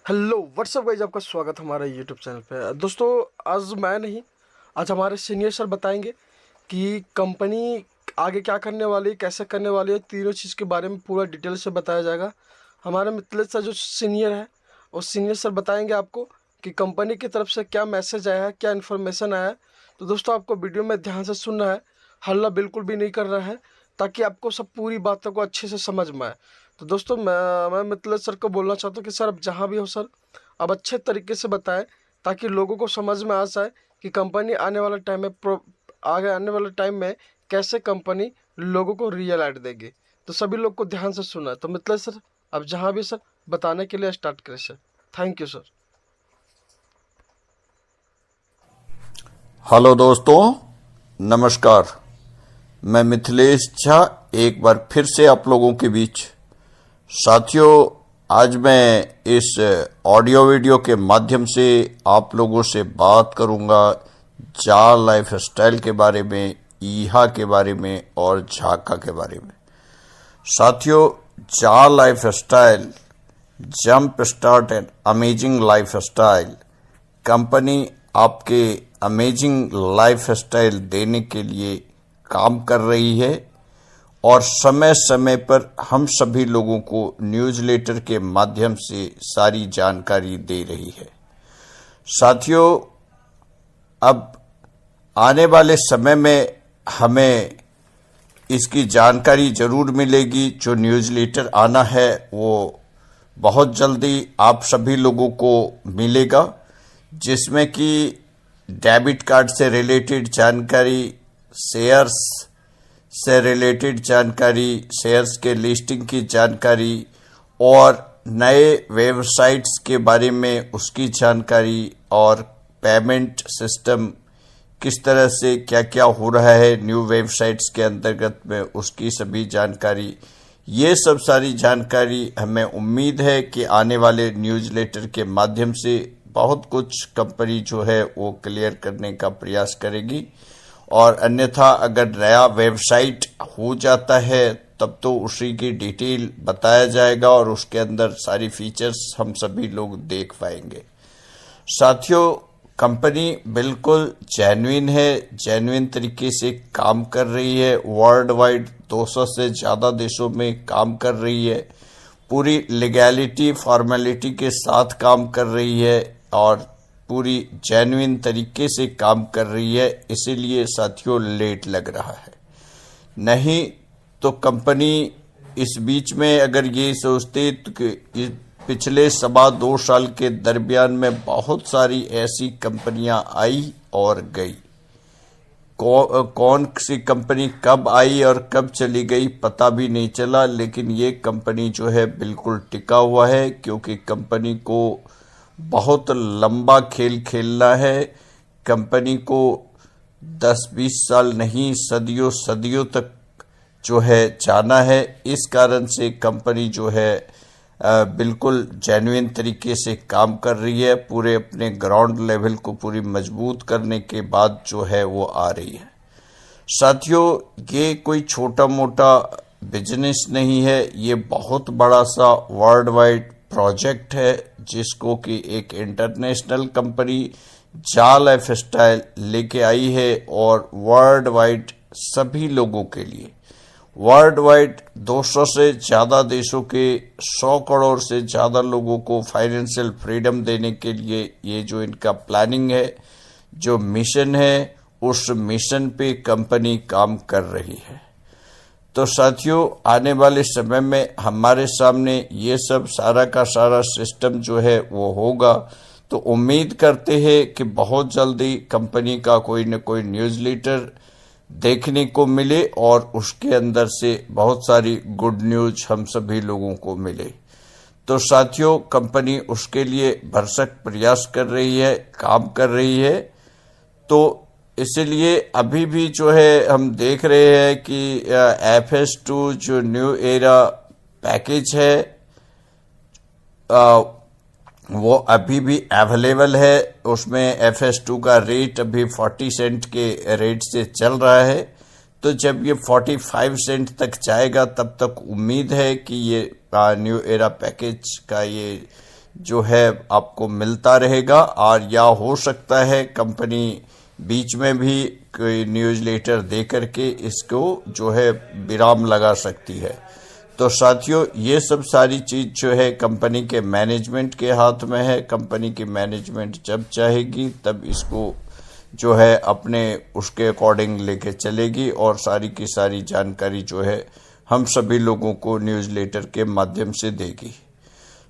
Hello what's up guys, आपका स्वागत हमारे यूट्यूब चैनल पे। दोस्तों, आज मैं नहीं, आज हमारे सीनियर सर बताएंगे कि कंपनी आगे क्या करने वाली है, कैसे करने वाली है। तीनों चीज़ के बारे में पूरा डिटेल से बताया जाएगा। हमारे मिथिलेश सर जो सीनियर है, वो सीनियर सर बताएंगे आपको कि कंपनी की तरफ से क्या मैसेज आया है, क्या इन्फॉर्मेशन आया है। तो दोस्तों, आपको वीडियो में ध्यान से सुनना है, हल्ला बिल्कुल भी नहीं करना है, ताकि आपको सब पूरी बातों को अच्छे से समझ में आए। तो दोस्तों, मैं मिथिलेश सर को बोलना चाहता हूँ कि सर, अब जहाँ भी हो सर, अब अच्छे तरीके से बताएं, ताकि लोगों को समझ में आ जाए कि कंपनी आने वाले टाइम में आगे आने वाले टाइम में कैसे कंपनी लोगों को रियल एड देगी। तो सभी लोग को ध्यान से सुना है। तो मिथिलेश सर, अब जहाँ भी सर, बताने के लिए स्टार्ट करें sir. Thank you sir. Hello दोस्तों, नमस्कार। मैं मिथिलेश झा एक बार फिर से आप लोगों के बीच। साथियों, आज मैं इस ऑडियो वीडियो के माध्यम से आप लोगों से बात करूंगा झा लाइफ स्टाइल के बारे में, ईहा के बारे में और झाका के बारे में। साथियों, Jha life style, jump start and amazing life style company आपके अमेजिंग लाइफ स्टाइल देने के लिए काम कर रही है और समय समय पर हम सभी लोगों को न्यूज़लेटर के माध्यम से सारी जानकारी दे रही है। साथियों, अब आने वाले समय में हमें इसकी जानकारी जरूर मिलेगी। जो न्यूज़लेटर आना है वो बहुत जल्दी आप सभी लोगों को मिलेगा, जिसमें कि डेबिट कार्ड से रिलेटेड जानकारी, शेयर्स से रिलेटेड जानकारी, शेयर्स के लिस्टिंग की जानकारी और नए वेबसाइट्स के बारे में उसकी जानकारी और पेमेंट सिस्टम किस तरह से क्या क्या हो रहा है न्यू वेबसाइट्स के अंतर्गत में, उसकी सभी जानकारी, ये सब सारी जानकारी हमें उम्मीद है कि आने वाले न्यूज़लेटर के माध्यम से बहुत कुछ कंपनी जो है वो क्लियर करने का प्रयास करेगी। और अन्यथा अगर नया वेबसाइट हो जाता है तब तो उसी की डिटेल बताया जाएगा और उसके अंदर सारी फीचर्स हम सभी लोग देख पाएंगे। साथियों, कंपनी बिल्कुल जेन्युइन है, जेन्युइन तरीके से काम कर रही है। वर्ल्ड वाइड 200 से ज़्यादा देशों में काम कर रही है, पूरी लीगैलिटी फॉर्मेलिटी के साथ काम कर रही है और पूरी जेन्युइन तरीके से काम कर रही है। इसीलिए साथियों लेट लग रहा है। नहीं तो कंपनी इस बीच में अगर ये सोचते तो कि पिछले 2.25 साल के दरमियान में बहुत सारी ऐसी कंपनियां आई और गई। कौन सी कंपनी कब आई और कब चली गई पता भी नहीं चला, लेकिन ये कंपनी जो है बिल्कुल टिका हुआ है, क्योंकि कंपनी को बहुत लंबा खेल खेलना है। कंपनी को 10-20 साल नहीं, सदियों सदियों तक जो है जाना है। इस कारण से कंपनी जो है बिल्कुल जेन्युइन तरीके से काम कर रही है। पूरे अपने ग्राउंड लेवल को पूरी मजबूत करने के बाद जो है वो आ रही है। साथियों, ये कोई छोटा मोटा बिजनेस नहीं है, ये बहुत बड़ा सा वर्ल्ड वाइड प्रोजेक्ट है, जिसको कि एक international company Jha life style लेके आई है और वर्ल्ड वाइड सभी लोगों के लिए, वर्ल्ड वाइड 200 से ज़्यादा देशों के 100 करोड़ से ज़्यादा लोगों को फाइनेंशियल फ्रीडम देने के लिए ये जो इनका प्लानिंग है, जो मिशन है, उस मिशन पे कंपनी काम कर रही है। तो साथियों, आने वाले समय में हमारे सामने ये सब सारा का सारा सिस्टम जो है वो होगा। तो उम्मीद करते हैं कि बहुत जल्दी कंपनी का कोई न कोई न्यूज़लेटर देखने को मिले और उसके अंदर से बहुत सारी गुड न्यूज हम सभी लोगों को मिले। तो साथियों, कंपनी उसके लिए भरसक प्रयास कर रही है, काम कर रही है। तो इसलिए अभी भी जो है हम देख रहे हैं कि FS2 जो न्यू एरा पैकेज है वो अभी भी अवेलेबल है। उसमें FS2 का रेट अभी 40 सेंट के रेट से चल रहा है। तो जब ये 45 सेंट तक जाएगा तब तक उम्मीद है कि ये न्यू एरा पैकेज का ये जो है आपको मिलता रहेगा। और या हो सकता है कंपनी बीच में भी कोई न्यूज़लेटर दे करके इसको जो है विराम लगा सकती है। तो साथियों, ये सब सारी चीज जो है कंपनी के मैनेजमेंट के हाथ में है। कंपनी की मैनेजमेंट जब चाहेगी तब इसको जो है अपने उसके अकॉर्डिंग लेके चलेगी और सारी की सारी जानकारी जो है हम सभी लोगों को न्यूज़लेटर के माध्यम से देगी।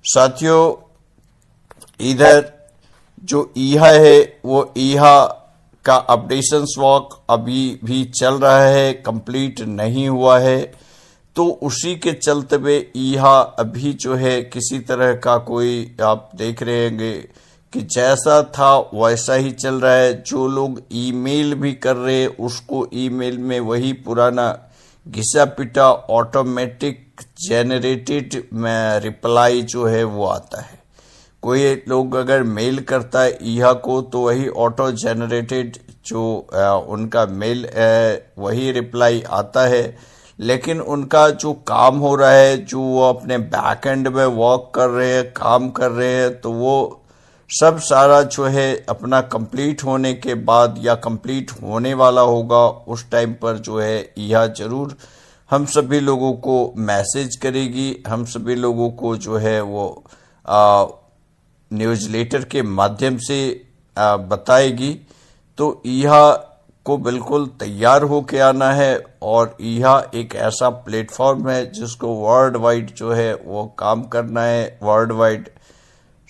साथियों, इधर जो ईहा है वो ईहा का अपडेशंस वर्क अभी भी चल रहा है, कंप्लीट नहीं हुआ है। तो उसी के चलते हुए ईहा अभी जो है किसी तरह का कोई, आप देख रहे होंगे कि जैसा था वैसा ही चल रहा है। जो लोग ईमेल भी कर रहे हैं उसको ईमेल में वही पुराना घिसा पिटा ऑटोमेटिक जेनरेटेड में रिप्लाई जो है वो आता है। कोई लोग अगर मेल करता है ईहा को तो वही ऑटो जेनरेटेड जो उनका मेल है वही रिप्लाई आता है। लेकिन उनका जो काम हो रहा है, जो वो अपने बैकएंड में वर्क कर रहे हैं, काम कर रहे हैं, तो वो सब सारा जो है अपना कंप्लीट होने के बाद या कंप्लीट होने वाला होगा उस टाइम पर जो है यह जरूर हम सभी लोगों को मैसेज करेगी, हम सभी लोगों को जो है वो न्यूज़लेटर के माध्यम से बताएगी। तो यह को बिल्कुल तैयार होके आना है। और यह एक ऐसा प्लेटफॉर्म है जिसको वर्ल्ड वाइड जो है वो काम करना है। वर्ल्ड वाइड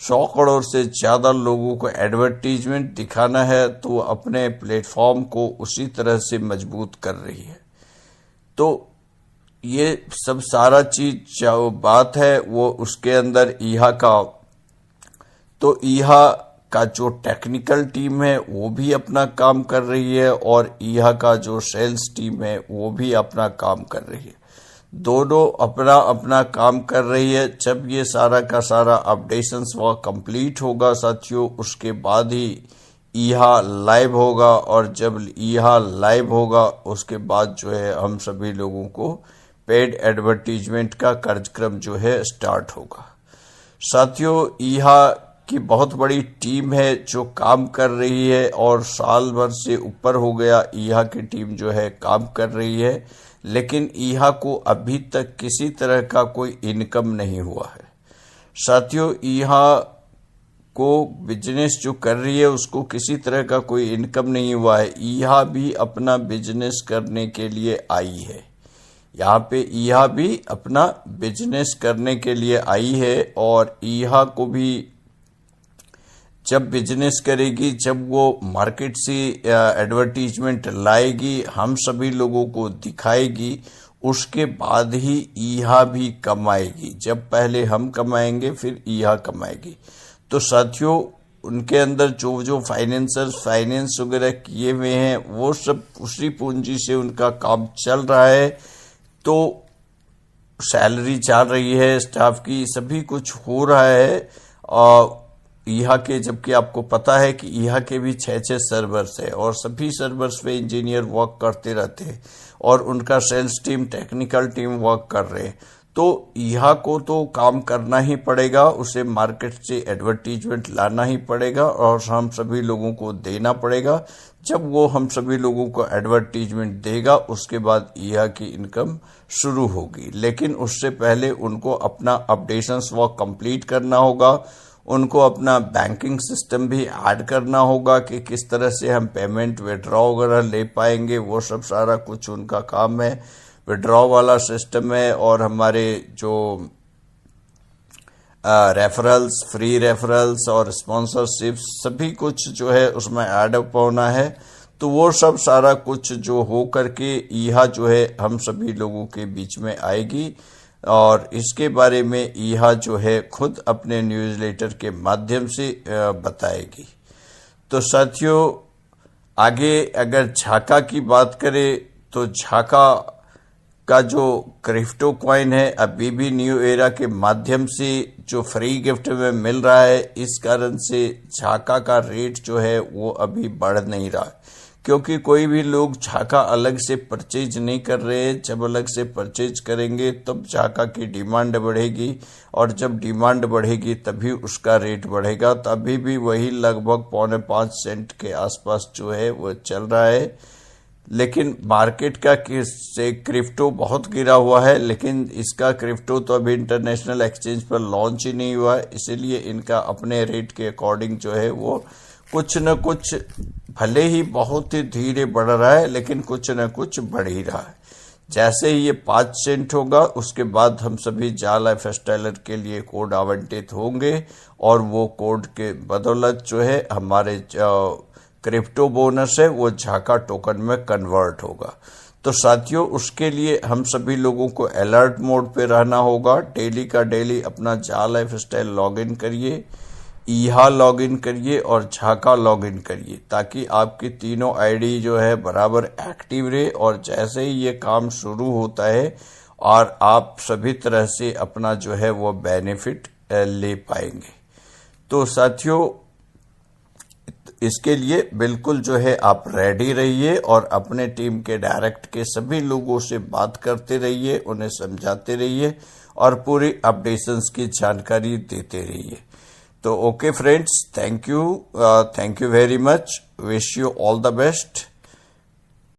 100 करोड़ से ज़्यादा लोगों को एडवर्टीजमेंट दिखाना है, तो अपने प्लेटफॉर्म को उसी तरह से मजबूत कर रही है। तो ये सब सारा चीज जो बात है वो उसके अंदर ईहा का, तो ईहा का जो टेक्निकल टीम है वो भी अपना काम कर रही है और ईहा का जो सेल्स टीम है वो भी अपना काम कर रही है। दोनों अपना अपना काम कर रही है। जब ये सारा का सारा अपडेशंस वर्क कंप्लीट होगा साथियों, उसके बाद ही ईहा लाइव होगा। और जब ईहा लाइव होगा उसके बाद जो है हम सभी लोगों को पेड एडवर्टीजमेंट का कार्यक्रम जो है स्टार्ट होगा। साथियों, ईहा की बहुत बड़ी टीम है जो काम कर रही है और साल भर से ऊपर हो गया ईहा की टीम जो है काम कर रही है। लेकिन ईहा को अभी तक किसी तरह का कोई इनकम नहीं हुआ है। साथियों, ईहा को बिजनेस जो कर रही है उसको किसी तरह का कोई इनकम नहीं हुआ है। ईहा भी अपना बिजनेस करने के लिए आई है। यहाँ पे ईहा भी अपना बिजनेस करने के लिए आई है और ईहा को भी जब बिजनेस करेगी, जब वो मार्केट से एडवर्टीजमेंट लाएगी, हम सभी लोगों को दिखाएगी, उसके बाद ही ईहा भी कमाएगी। जब पहले हम कमाएंगे फिर ईहा कमाएगी। तो साथियों, उनके अंदर जो जो फाइनेंस वगैरह किए हुए हैं वो सब उसी पूंजी से उनका काम चल रहा है। तो सैलरी चल रही है, स्टाफ की सभी कुछ हो रहा है। और ईहा के, जबकि आपको पता है कि ईहा के भी 6 सर्वर्स है और सभी सर्वर्स पे इंजीनियर वर्क करते रहते हैं और उनका sales team, technical team work कर रहे हैं। तो ईहा को तो काम करना ही पड़ेगा, उसे मार्केट से एडवर्टीजमेंट लाना ही पड़ेगा और हम सभी लोगों को देना पड़ेगा। जब वो हम सभी लोगों को एडवर्टीजमेंट देगा उसके बाद ईहा की इनकम शुरू होगी। लेकिन उससे पहले उनको अपना अपडेशंस वर्क कंप्लीट करना होगा। उनको अपना बैंकिंग सिस्टम भी ऐड करना होगा कि किस तरह से हम पेमेंट विड्रॉ वगैरह ले पाएंगे, वो सब सारा कुछ उनका काम है। विड्रॉ वाला सिस्टम है और हमारे जो रेफरल्स, फ्री रेफरल्स और स्पॉन्सरशिप सभी कुछ जो है उसमें ऐड अप होना है। तो वो सब सारा कुछ जो हो करके ईहा जो है हम सभी लोगों के बीच में आएगी और इसके बारे में ईहा जो है खुद अपने न्यूज़लेटर के माध्यम से बताएगी। तो साथियों, आगे अगर झाका की बात करें तो झाका का जो क्रिप्टो कॉइन है अभी भी न्यू एरा के माध्यम से जो फ्री गिफ्ट में मिल रहा है, इस कारण से झाका का रेट जो है वो अभी बढ़ नहीं रहा है। क्योंकि कोई भी लोग झाका अलग से परचेज नहीं कर रहे हैं। जब अलग से परचेज करेंगे तब झाका की डिमांड बढ़ेगी, और जब डिमांड बढ़ेगी तभी उसका रेट बढ़ेगा। तो अभी भी वही लगभग 4.25 सेंट के आसपास जो है वो चल रहा है। लेकिन मार्केट का से क्रिप्टो बहुत गिरा हुआ है, लेकिन इसका क्रिप्टो तो अभी इंटरनेशनल एक्सचेंज पर लॉन्च ही नहीं हुआ है, इसीलिए इनका अपने रेट के अकॉर्डिंग जो है वो कुछ न कुछ, भले ही बहुत ही धीरे बढ़ रहा है, लेकिन कुछ न कुछ बढ़ ही रहा है। जैसे ही ये 5 सेंट होगा उसके बाद हम सभी जाला फेस्टाइलर के लिए कोड आवंटित होंगे, और वो कोड के बदौलत जो है हमारे क्रिप्टो बोनस है वो झाका टोकन में कन्वर्ट होगा। तो साथियों, उसके लिए हम सभी लोगों को अलर्ट मोड पे रहना होगा। डेली का डेली अपना जाला लाइफस्टाइल लॉगिन करिए, ईहा लॉगिन करिए और झाका लॉगिन करिए, ताकि आपकी तीनों आईडी जो है बराबर एक्टिव रहे, और जैसे ही ये काम शुरू होता है और आप सभी तरह से अपना जो है वो बेनिफिट ले पाएंगे। तो साथियों, इसके लिए बिल्कुल जो है आप रेडी रहिए, और अपने टीम के डायरेक्ट के सभी लोगों से बात करते रहिए, उन्हें समझाते रहिए और पूरी अपडेशंस की जानकारी देते रहिए। तो okay friends, thank you very much, wish you all the best.